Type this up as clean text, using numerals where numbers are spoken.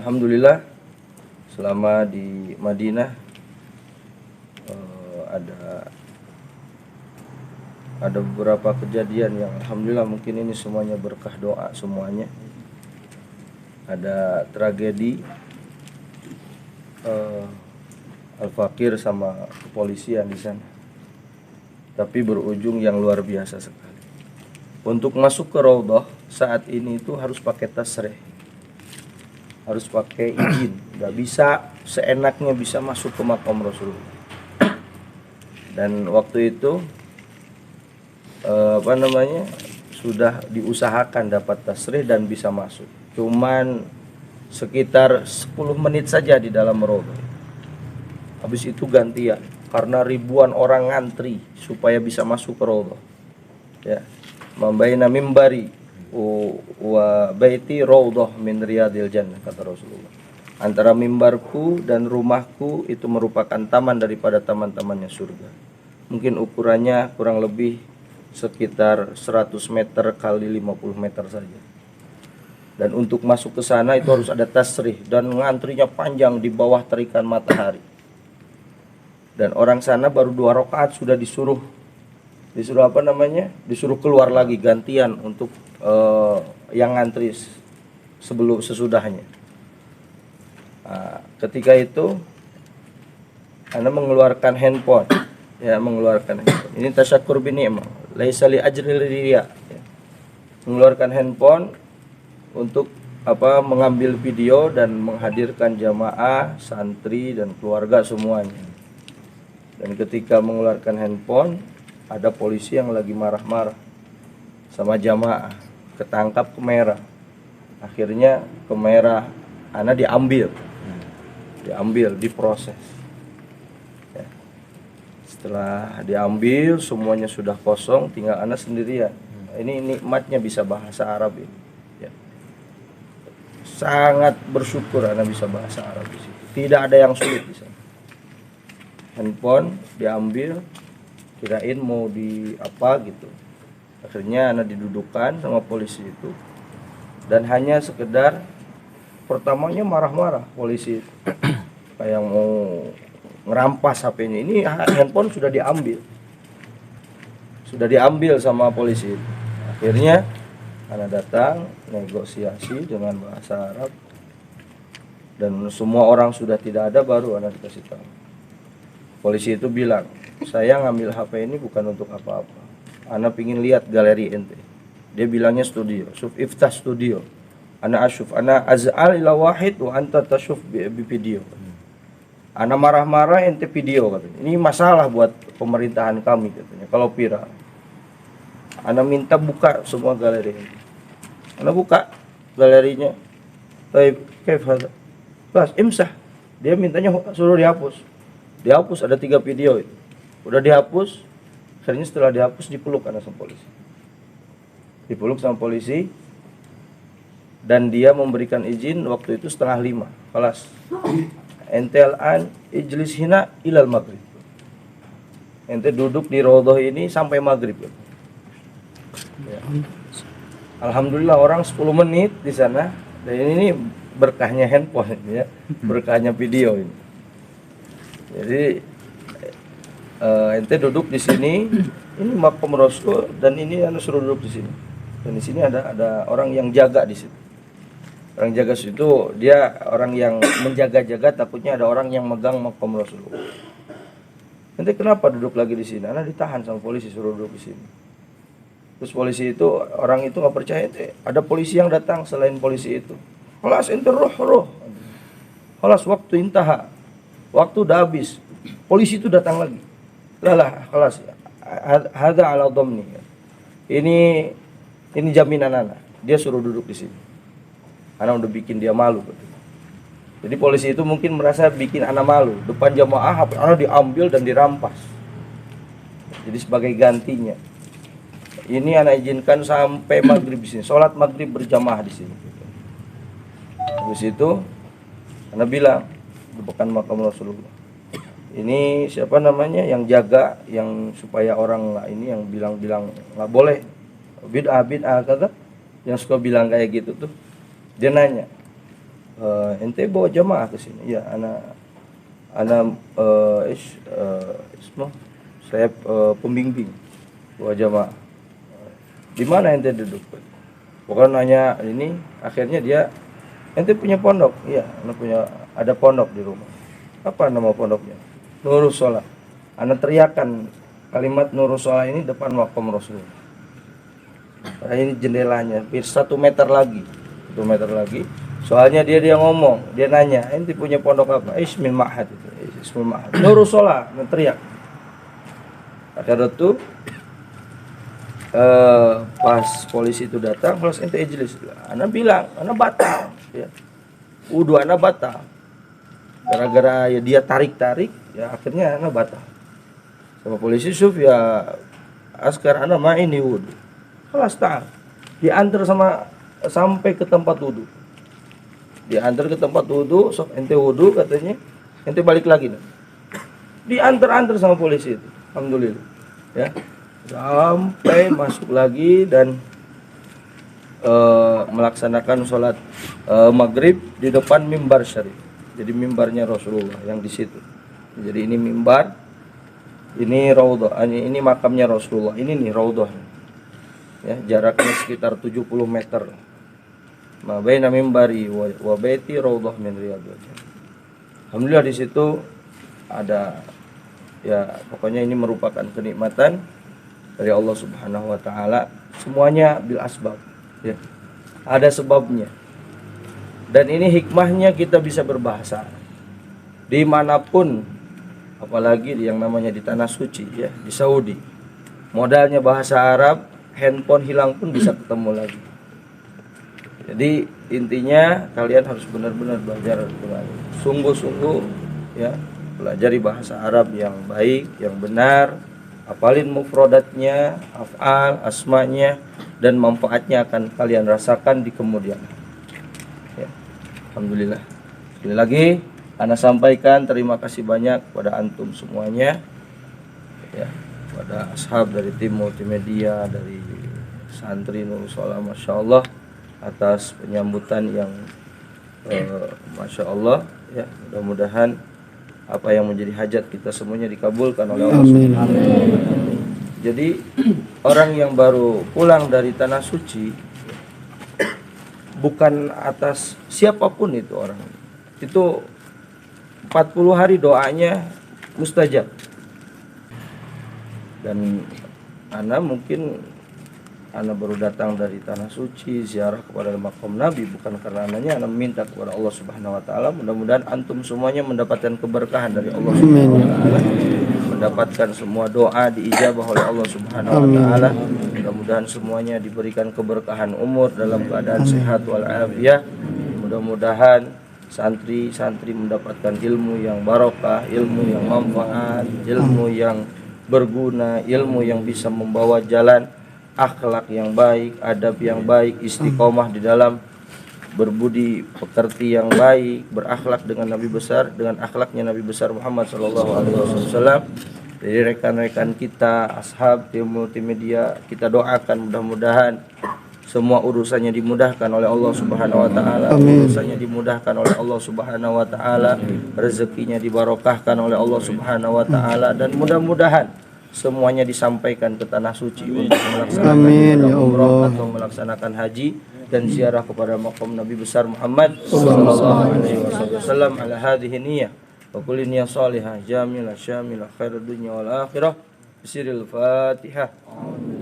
Alhamdulillah selama di Madinah ada beberapa kejadian yang alhamdulillah mungkin ini semuanya berkah doa semuanya. Ada tragedi Al-Fakir sama kepolisian di sana, tapi berujung yang luar biasa sekali. Untuk masuk ke Raudhah saat ini itu harus pakai tasrih, harus pakai izin, nggak bisa seenaknya bisa masuk ke makam Rasulullah. Dan waktu itu sudah diusahakan dapat tasrih dan bisa masuk, cuman sekitar 10 menit saja di dalam Raudhah. Habis itu gantian karena ribuan orang ngantri supaya bisa masuk ke Raudhah. Ya, membaina mimbari wa baiti raudhah min riyadil jannah, kata Rasulullah. Antara mimbarku dan rumahku itu merupakan taman daripada taman-tamannya surga. Mungkin ukurannya kurang lebih sekitar 100 meter kali 50 meter saja. Dan untuk masuk ke sana itu harus ada tasrih dan ngantrinya panjang di bawah terikan matahari. Dan orang sana baru 2 rakaat sudah disuruh keluar lagi gantian untuk yang ngantri sesudahnya. Ketika itu Anda mengeluarkan handphone, ini tasyakur bi ni'mah, laisa li ajril riya. Mengeluarkan handphone untuk mengambil video dan menghadirkan jamaah, santri dan keluarga semuanya. Dan ketika mengeluarkan handphone, ada polisi yang lagi marah-marah sama jamaah, ketangkap kamera. Akhirnya kamera ana diambil, diproses. Ya. Setelah diambil semuanya sudah kosong, tinggal ana sendirian. Ini nikmatnya bisa bahasa Arab ini. Ya. Sangat bersyukur ana bisa bahasa Arab di situ. Tidak ada yang sulit di sana. Handphone diambil, kirain mau di apa gitu. Akhirnya anak didudukan sama polisi itu, dan hanya sekedar pertamanya marah-marah polisi kayak mau ngerampas HP-nya. Ini handphone sudah diambil sama polisi itu. Akhirnya anak datang negosiasi dengan bahasa Arab, dan semua orang sudah tidak ada, baru anak dikasih tahu. Polisi itu bilang, saya ngambil HP ini bukan untuk apa-apa. Ana pingin lihat galeri ente. Dia bilangnya studio, syuf iftah studio. Ana az'al ila wahid wa anta tashuf bi video. Ana marah-marah ente video katanya. Ini masalah buat pemerintahan kami katanya kalau viral. Ana minta buka semua galeri ente. Ana buka galerinya. Baik, kaif hada? Bas, imsah. Dia mintanya suruh dihapus. Dihapus, ada 3 video itu. Udah dihapus, akhirnya setelah dihapus dipeluk sama polisi. Dipeluk sama polisi, dan dia memberikan izin waktu itu 4:30. Kelas. Ente al-an ijlis hina ilal maghrib. Ente duduk di Raudhah ini sampai maghrib. Ya. Alhamdulillah orang 10 menit di sana, dan ini berkahnya handphone ya, berkahnya video ini. Jadi ente duduk di sini, ini makam Rasul, dan ini anda suruh duduk di sini. Dan di sini ada orang yang jaga di situ. Orang jaga situ, dia orang yang menjaga-jaga, takutnya ada orang yang megang makam Rasulullah. Ente kenapa duduk lagi di sini? Anda ditahan sama polisi, suruh duduk di sini. Terus polisi itu, orang itu nggak percaya, ente ada polisi yang datang selain polisi itu. Kelas ente roh. Kelas waktu intaha. Waktu udah habis, polisi itu datang lagi. Lah, kelas hadza ala dhamni. Ini jaminan anak. Dia suruh duduk di sini. Anak udah bikin dia malu. Jadi polisi itu mungkin merasa bikin anak malu. Depan jamaah anak diambil dan dirampas. Jadi sebagai gantinya, ini anak izinkan sampai maghrib di sini. Sholat maghrib berjamaah di sini. Habis itu anak bilang, bukan makam Rasulullah. Ini siapa namanya yang jaga, yang supaya orang ini yang bilang nggak boleh bid'ah kata, yang suka bilang kayak gitu tuh. Dia nanya, ente bawa jamaah ke sini. Ya, ana isma saya pembimbing bawa jamaah. Di mana ente duduk? Bukan nanya ini, akhirnya dia, ente punya pondok? Iya, ada pondok di rumah. Apa nama pondoknya? Nurus Sholah. Ana teriakan kalimat Nurus Sholah ini depan makam Rasulullah. Nah, ini jendelanya, 1 meter lagi. 1 meter lagi. Soalnya dia ngomong, dia nanya, ente punya pondok apa? Ismil Ma'had itu. Ismil Ma'had. Nurus Sholah, teriak. Akhirnya tuh pas polisi itu datang, terus ente ijlis. Ana bilang, ana batal, ya. Wudu ana batal. Gara-gara ya dia tarik-tarik, ya akhirnya ana batal. Sama polisi syuf ya askar ana ma ini wudu. Kelas ta'al. Diantar sampai ke tempat wudu. Diantar ke tempat wudu, sok ente wudu katanya, ente balik lagi. Diantar sama polisi itu. Alhamdulillah. Ya. Sampai masuk lagi dan melaksanakan sholat maghrib di depan mimbar syarif. Jadi mimbarnya Rasulullah yang di situ. Jadi ini mimbar, ini raudhah, ini makamnya Rasulullah. Ini nih raudhah. Ya, jaraknya sekitar 70 meter. Ma baina mimbari wa baiti raudhah min riyadhil jannah. Alhamdulillah di situ ada, ya pokoknya ini merupakan kenikmatan dari Allah Subhanahu wa taala. Semuanya bil asbab, ya. Ada sebabnya. Dan ini hikmahnya kita bisa berbahasa dimanapun, apalagi yang namanya di tanah suci, ya, di Saudi. Modalnya bahasa Arab, handphone hilang pun bisa ketemu lagi. Jadi intinya kalian harus benar-benar belajar dengan sungguh-sungguh, ya, pelajari bahasa Arab yang baik, yang benar, hafalin mufradatnya, af'al, asmanya, dan manfaatnya akan kalian rasakan di kemudian. Ya. Alhamdulillah. Sekali lagi ana sampaikan terima kasih banyak kepada antum semuanya, ya, pada ashab dari tim multimedia, dari santri Nurus Sholah, Masya Allah, atas penyambutan yang Masya Allah, ya. Mudah-mudahan apa yang menjadi hajat kita semuanya dikabulkan oleh Allah Subhanahu wa taala. Jadi orang yang baru pulang dari tanah suci, bukan atas siapapun itu orang, itu 40 hari doanya mustajab. Dan ana mungkin ana baru datang dari tanah suci ziarah kepada makam Nabi bukan karena ananya ana meminta kepada Allah Subhanahu wa taala. Mudah-mudahan antum semuanya mendapatkan keberkahan dari Allah Subhanahu wa taala, mendapatkan semua doa diijabah oleh Allah Subhanahu wa taala. Mudah-mudahan semuanya diberikan keberkahan umur dalam keadaan sehat walafiat. Mudah-mudahan santri-santri mendapatkan ilmu yang barokah, ilmu yang manfaat, ilmu yang berguna, ilmu yang bisa membawa jalan akhlak yang baik, adab yang baik, istiqomah di dalam berbudi pekerti yang baik, berakhlak dengan Nabi besar, dengan akhlaknya Nabi besar Muhammad sallallahu alaihi wasallam. Dari rekan-rekan kita, ashab tim multimedia, kita doakan mudah-mudahan semua urusannya dimudahkan oleh Allah Subhanahu wa taala, urusannya dimudahkan oleh Allah Subhanahu wa taala, rezekinya dibarokahkan oleh Allah Subhanahu wa taala, dan mudah-mudahan semuanya disampaikan ke tanah suci untuk melaksanakan umrah atau melaksanakan haji dan ziarah kepada makam Nabi besar Muhammad sallallahu alaihi wasallam ala hadhihi niyyah wa kulli niyyah salihah jamilah syamilah khairud dunya wal akhirah. Bismillahirrahmanirrahim.